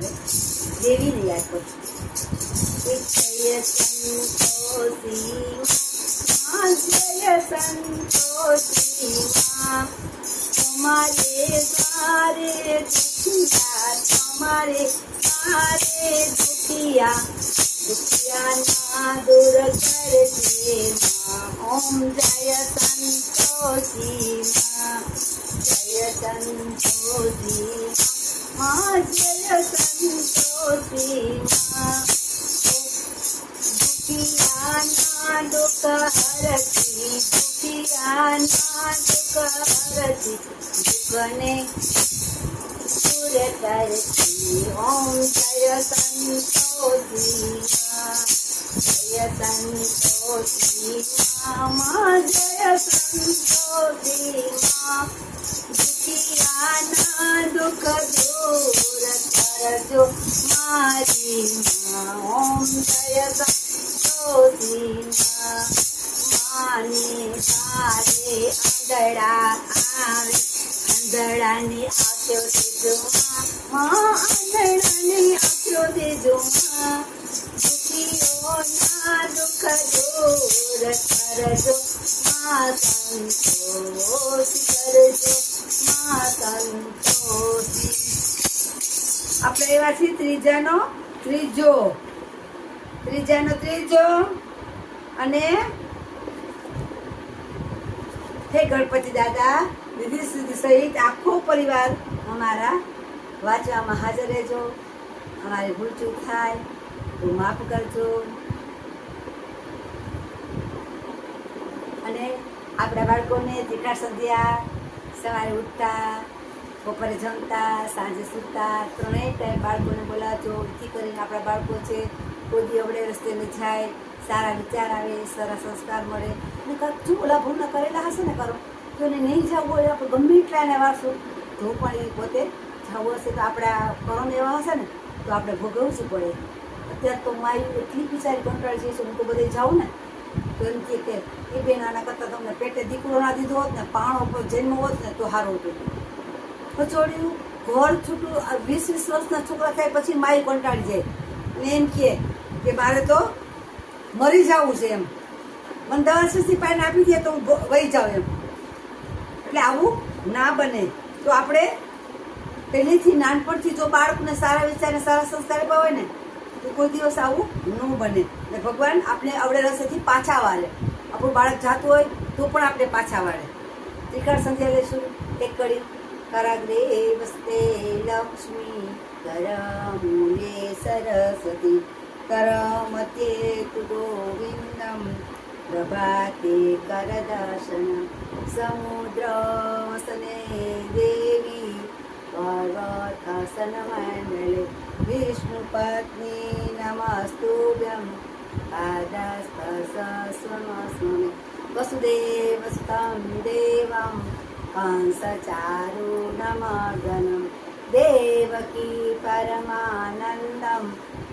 દેવીને યાદ કરશું. જય સંતોષી માં, જય સંતોષી માં, તમારે દ્વારે દુખિયા, તમારે દ્વારે દુખિયા, દુખિયાના દૂર કરજે માં. ઓમ જય સંતોષી માં, જય સંતોષી માં, જય સંતોષી માં, દુખિયાના દુઃખ હરતી, દુખિયાના દુઃખ હરતી, દુઃખને દૂર કરતી. ઓમ જય સંતોષી માં, જય સંતોષી માં, જય સંતોષી માં, દુખિયાના દુઃખ દૂર કરજો મારી માં. ઓમ જય સંતોષી માં, માને તારે આંધળા આવે, આંધળાની આંખો દેજો માં, આંધળાની આંખો દેજો માં, દુખીઓના દુઃખ દૂર કરજો માં, સંતોષ કરજો માં, સંતોષી. આપણે એવા છીએ ત્રીજાનો ત્રીજો અને હે ગણપતિ દાદા, દીદી સુધી સહિત આખો પરિવાર અમારા વાંચવામાં હાજર રહેજો. અમારી ભૂલચૂક થાય તો માફ કરજો. અને આપણા બાળકોને ત્રિકાળ સંધ્યા, સવારે ઉઠતા, બપોરે જમતા, સાંજે સૂતા, ત્રણેય ટાઈમ બાળકોને બોલાવજો. એથી કરીને આપણા બાળકો છે કોઈ દી અવળે રસ્તે ન જાય, સારા વિચાર આવે, સારા સંસ્કાર મળે. અને જો ઓલા ભૂલ કરેલા હશે ને કરો તો એને નહીં જવું હોય, આપણે ગમે એટલા એને વારશું તો પણ એ પોતે જવું હશે તો આપણા કર્મ એવા હશે ને તો આપણે ભોગવવું જ પડે. અત્યારે તો માયું એટલી બિચારી કંટાળી જઈશું, હું તો બધે જાઉં ને તો એમ કે એ બેન આના કરતાં તમને પેટે દીકરો ના દીધો હોત ને, પાણો જન્મ હોત ને તો સારું હતું. કચોડ્યું ઘર છૂટું 20-20 વર્ષના છોકરા થાય પછી માય કંટાળી જાય અને એમ કે મારે તો મરી જવું છે, એમ મને દવા સસ્તી પાઈને આપી દે તો હું વહી જાઉં એમ. એટલે આવું ના બને. તો આપણે પહેલેથી નાનપણથી જો બાળકને સારા વિચાર ને સારા સંસ્કાર આપ્યા હોય ને તો કોઈ દિવસ આવું ન બને. ને ભગવાન આપણે અવળે રસ્તેથી પાછા વાળે. આપણું બાળક જાતું હોય તો પણ આપણે પાછા વાળે. ત્રિકાળ સંધ્યા લઈશું એક કડી. કરાગ્રે વસ્તે લક્ષ્મી, કરમૂલે સરસ્વતી, કરમધ્યે તુ ગોવિંદમ, પ્રભાતે કરદર્શન, સમુદ્રવસને દેવી, પર્વતાસન મંડલે, વિષ્ણુપત્ની નમસ્તુભ્યં, પાદસ્પર્શસ્વસ્વમે, વસુદેવસુતં દેવં, કંસચારૂઢમર્દનમ, દેવકી પરમાનંદમ,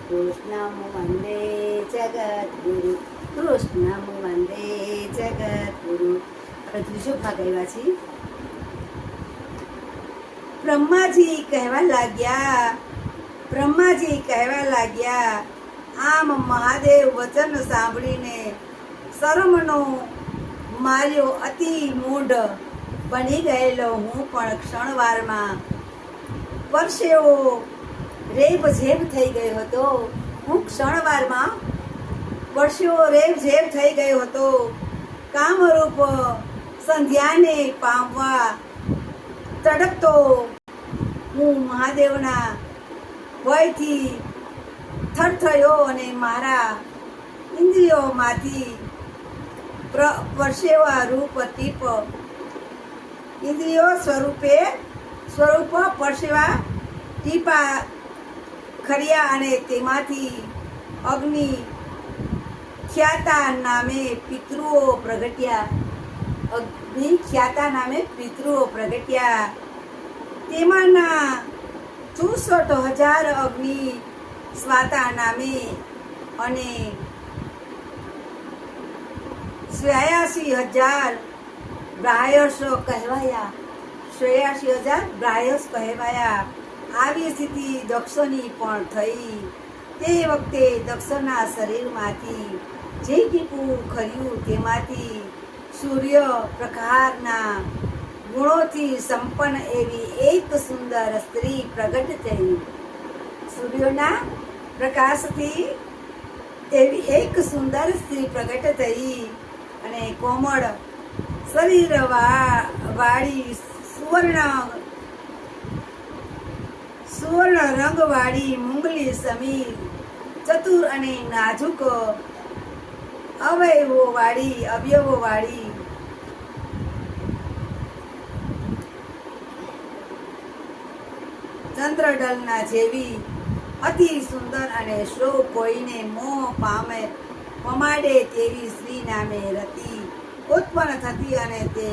કૃષ્ણં વંદે જગદ્ગુરુ, કૃષ્ણં વંદે જગદ્ગુરુ. આપણે ત્રીજો ભાગ આવ્યા છીએ. બ્રહ્માજી કહેવા લાગ્યા, આમ મહાદેવ વચન સાંભળીને શરમનો માર્યો અતિ મૂઢ બની ગયેલો હું પણ ક્ષણવારમાં પરસેવો રેબઝેબ થઈ ગયો હતો. હું ક્ષણવારમાં પરસેવો રેબઝેબ થઈ ગયો હતો. કામરૂપ સંધ્યાને પામવા તડપતો હું મહાદેવના ભયથી થરથયો અને મારા ઇન્દ્રિયોમાંથી પરસેવા રૂપ ટીપ, ઇન્દ્રિયો સ્વરૂપ પરસેવા ટીપા ખર્યા અને તેમાંથી અગ્નિ ખ્યાતા નામે પિતૃઓ પ્રગટ્યા. તેમાંના 64,000 અગ્નિ સ્વાતા નામે અને 86,000 બ્રાહ્યસો કહેવાયા. આવી સ્થિતિ દક્ષની પણ થઈ. તે વખતે દક્ષના શરીરમાંથી જે ટીપું ખર્યું તેમાંથી સૂર્ય પ્રકારના ગુણોથી સંપન્ન એવી એક સુંદર સ્ત્રી પ્રગટ થઈ. સૂર્યના પ્રકાશથી એવી એક સુંદર સ્ત્રી પ્રગટ થઈ અને કોમળ શરીર વાળી સુવર્ણ રંગવાળી મુંગલી સમી ચતુર અને નાજુક અવયવો વાળી ચંદ્રડલના જેવી અતિ સુંદર અને સૌ કોઈને મોહ પમાડે તેવી સ્ત્રી નામે રતિ ઉત્પન્ન થતી અને તે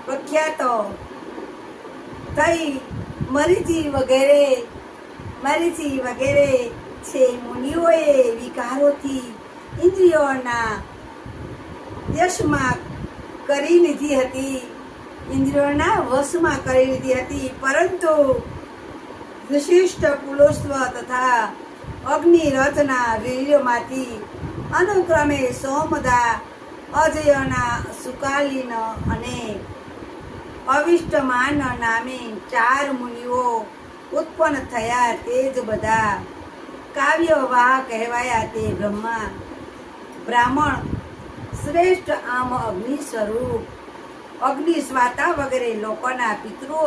પ્રખ્યાત થઈ મરીચી વગેરે છે. મુનિઓએ વિકારોથી ઇન્દ્રિયોના વશમાં કરી લીધી હતી, પરંતુ વિશિષ્ટ પુરુષત્વ તથા અગ્નિરથના વીર્યમાંથી અનુક્રમે સોમદા, અજયના, સુકાલીન અને અવિષ્ટમાન નામે 4 મુનિઓ ઉત્પન્ન થયા. તે જ બધા કાવ્યવાહ કહેવાયા. તે બ્રાહ્મણ શ્રેષ્ઠ આમ અગ્નિ સ્વરૂપ અગ્નિસ્વાતા વગેરે લોકોના પિતૃઓ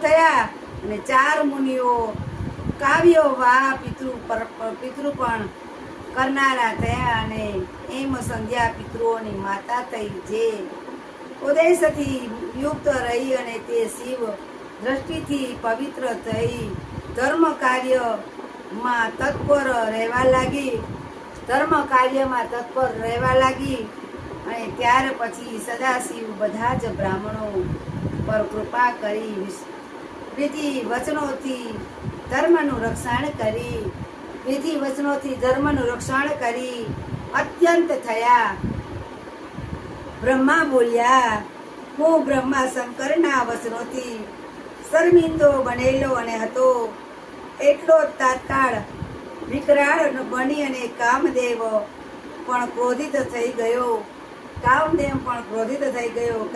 થયા. અને 4 મુનિઓ કાવ્યવાહ પિતૃ પણ કરનારા થયા. અને એમ સંધ્યા પિતૃઓની માતા થઈ, જે ઉદ્દેશથી યુક્ત રહી અને તે શિવ દ્રષ્ટિથી પવિત્ર થઈ ધર્મ કાર્યમાં તત્પર રહેવા લાગી. અને ત્યાર પછી સદાશિવ બધા જ બ્રાહ્મણો પર કૃપા કરી વિધિ વચનોથી ધર્મનું રક્ષણ કરી અત્યંત થયા. બ્રહ્મા બોલ્યા, હું બ્રહ્મા શંકરના વચનોથી શર્મિંદો બનેલો અને હતો એટલો તાત્કાળ વિકરાળ બની અને કામદેવ પણ ક્રોધિત થઈ ગયો.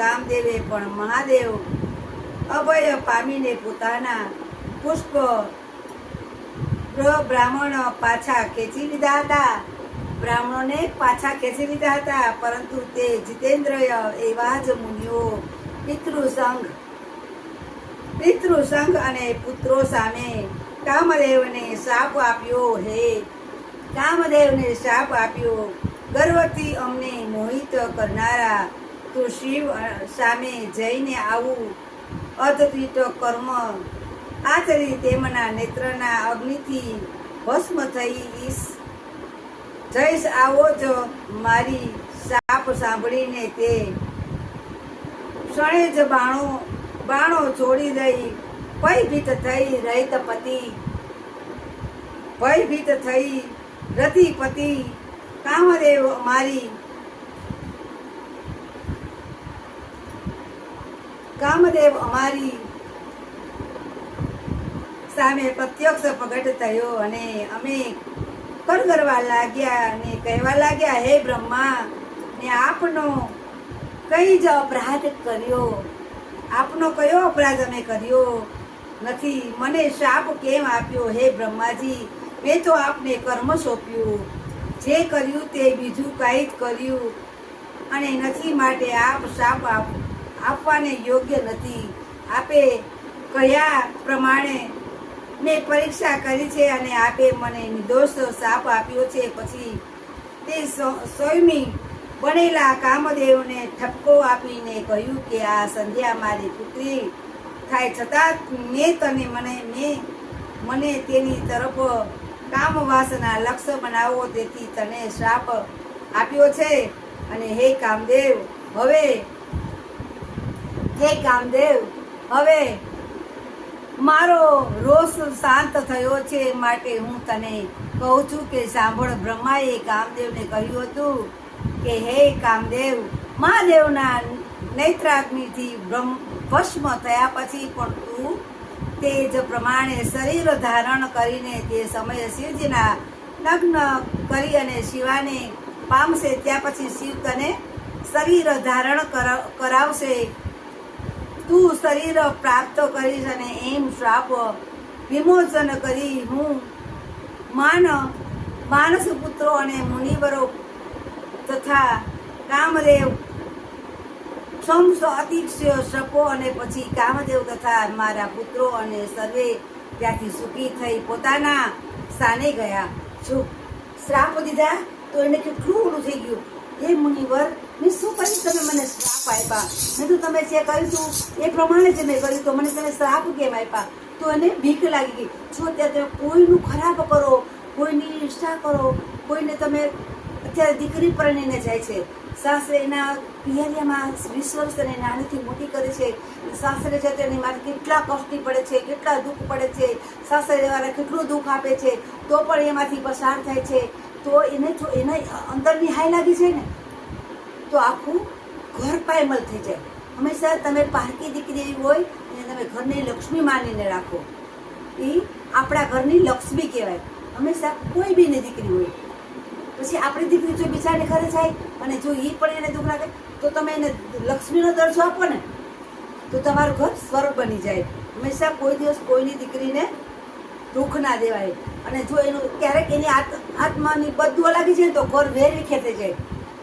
કામદેવે પણ મહાદેવ અભય પામીને પોતાના પુષ્પ બ્રાહ્મણોને પાછા ખેંચી લીધા હતા. પરંતુ તે જીતેન્દ્રિય એવા જ મુનિઓ પિતૃસંગ અને પુત્રો સામે કામદેવને શાપ આપ્યો. ગર્વથી અમને મોહિત કરનારા તું શિવ સામે જઈને આવું અદ્ભુત કર્મ આચરી તેમના નેત્રના અગ્નિથી ભસ્મ જઈશ. આવો જ મારી શાપ સાંભળીને તે ક્ષણે જ બાણો છોડી દઈ ભયભીત થઈ રતિપતિ કામદેવ અમારી સામે પ્રત્યક્ષ પ્રગટ થયો અને અમે કરગરવા લાગ્યા અને કહેવા લાગ્યા, હે બ્રહ્મા, ને આપનો કયો અપરાધ અમે કર્યો નથી? મને શાપ કેમ આપ્યો? હે બ્રહ્માજી, મેં તો આપને કર્મ સોંપ્યું. જે કર્યું તે બીજું કાંઈ જ કર્યું અને નથી, માટે આપ શાપ આપવાને યોગ્ય નથી. આપે કયા પ્રમાણે મેં પરીક્ષા કરી છે અને આપે મને નિર્દોષ શાપ આપ્યો છે. પછી તે સ્વયં બનેલા કામદેવને ઠપકો આપીને કહ્યું કે આ સંધ્યા મારી પુત્રી થાય, છતાં મને તેની તરફ કામ વાસના લક્ષ્ય બનાવો, તેથી તને શ્રાપ આપ્યો છે. અને હે કામદેવ, હવે મારો રોષ શાંત થયો છે, માટે હું તને કહું છું કે સાંભળ. બ્રહ્માએ કામદેવને કહ્યું હતું કે હે કામદેવ, મહાદેવના નેત્રાગ્નિથી ભસ્મ થયા પછી પણ તું તેજ પ્રમાણે શરીર ધારણ કરીને તે સમયે શિવજીના લગ્ન કરી અને શિવાને પામશે. ત્યાં પછી શિવ તને શરીર ધારણ કરાવશે. તું શરીર પ્રાપ્ત કરીશ અને એમ શ્રાપ વિમોચન કરી હું માનસ પુત્રો અને મુનિવરો તથા કામદેવ અતિશય શપો અને પછી કામદેવ તથા મારા પુત્રો અને સર્વે ત્યાંથી સુખી થઈ પોતાના સ્થાને ગયા. જો શ્રાપ દીધા તો એને કેટલું ઓલું થઈ ગયું. એ મુનિવર મેં શું કર્યું, તમે મને શ્રાપ આપ્યા? મેં તો તમે જે કર્યું હતું એ પ્રમાણે જ મેં કર્યું, તો મને તમે શ્રાપ કેમ આપ્યા? તો એને બીક લાગી ગઈ. જો ત્યાં તમે કોઈનું ખરાબ કરો, કોઈની ઈર્ષા કરો, કોઈને તમે અત્યારે દીકરી પરણીને જાય છે, સાસરે એના પિયરિયામાં 20 વર્ષ અને નાનીથી મોટી કરે છે, સાસરે છે તેની મારે કેટલા કષ્ટી પડે છે, કેટલા દુઃખ પડે છે, સાસરેવાળા કેટલું દુઃખ આપે છે, તો પણ એમાંથી પસાર થાય છે. તો એને જો એના અંદરની હાઈ લાગી છે ને, તો આખું ઘર પાયમલ થઈ જાય. હંમેશા તમે પારકી દીકરી એવી હોય એને તમે ઘરની લક્ષ્મી માનીને રાખો. એ આપણા ઘરની લક્ષ્મી કહેવાય. હંમેશા કોઈ બીની દીકરી હોય, પછી આપણી દીકરી જો બિચારાને ઘરે જાય અને જો એ પણ એને દુઃખ લાગે તો તમે એને લક્ષ્મીનો દરજ્જો આપો ને, તો તમારું ઘર સ્વર્ગ બની જાય. હંમેશા કોઈ દિવસ કોઈની દીકરીને દુઃખ ના દેવાય. અને જો એનું ક્યારેક એની આત્માની બધું લાગી જાય તો ઘર વેર વિખે થઈ જાય,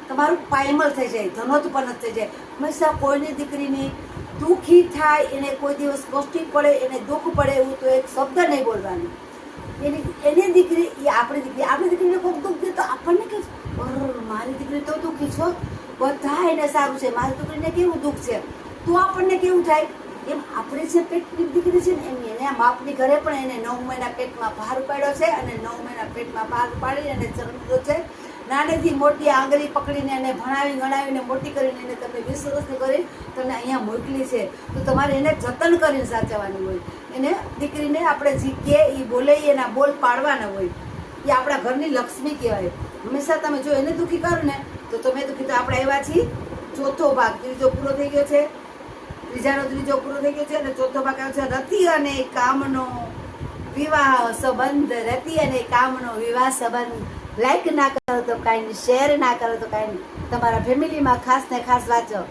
તમારું પાયમલ થઈ જાય, ધનોત્પન્ન થઈ જાય. હંમેશા કોઈની દીકરીની દુઃખી થાય, એને કોઈ દિવસ કષ્ટી પડે, એને દુઃખ પડે એવું તો એક શબ્દ નહીં બોલવાનું. એની દીકરી એ આપણી દીકરીને કોઈ દુઃખ દે તો આપણને કે મારી દીકરી તો દુઃખી છો, બધા એને સારું છે, મારી દીકરીને કેવું દુઃખ છે, તો આપણને કેવું થાય. એમ આપણે જે પેટની દીકરી છે ને એમ એને બાપની ઘરે પણ એને 9 મહિના પેટમાં ભાર ઉપાડ્યો છે, અને 9 મહિના પેટમાં ભાર ઉપાડી અને જન્મ દીધો છે. નાનેથી મોટી આંગળી પકડીને એને ભણાવી ગણાવીને મોટી કરીને એને તમે 20 વર્ષની કરી તમને અહીંયા મોકલી છે, તો તમારે એને જતન કરીને સાચવવાની હોય. એને દીકરીને આપણે જે કહે એ બોલે એના બોલ પાડવાના હોય. એ આપણા ઘરની લક્ષ્મી કહેવાય. હંમેશા તમે જો એને દુઃખી કરો ને તો તમે દુઃખી. તો આપણે આવ્યા છીએ ચોથો ભાગ, ત્રીજો પૂરો થઈ ગયો છે, ત્રીજો પૂરો થઈ ગયો છે, અને ચોથો ભાગ આવ્યો છે રતિ અને કામનો વિવાહ સંબંધ. રતિ અને કામનો વિવાહ સંબંધ. લાઈક ના કરો તો કાંઈ નહીં, શેર ના કરો તો કાંઈ નહીં, તમારા ફેમિલીમાં ખાસ ને ખાસ વાંચો.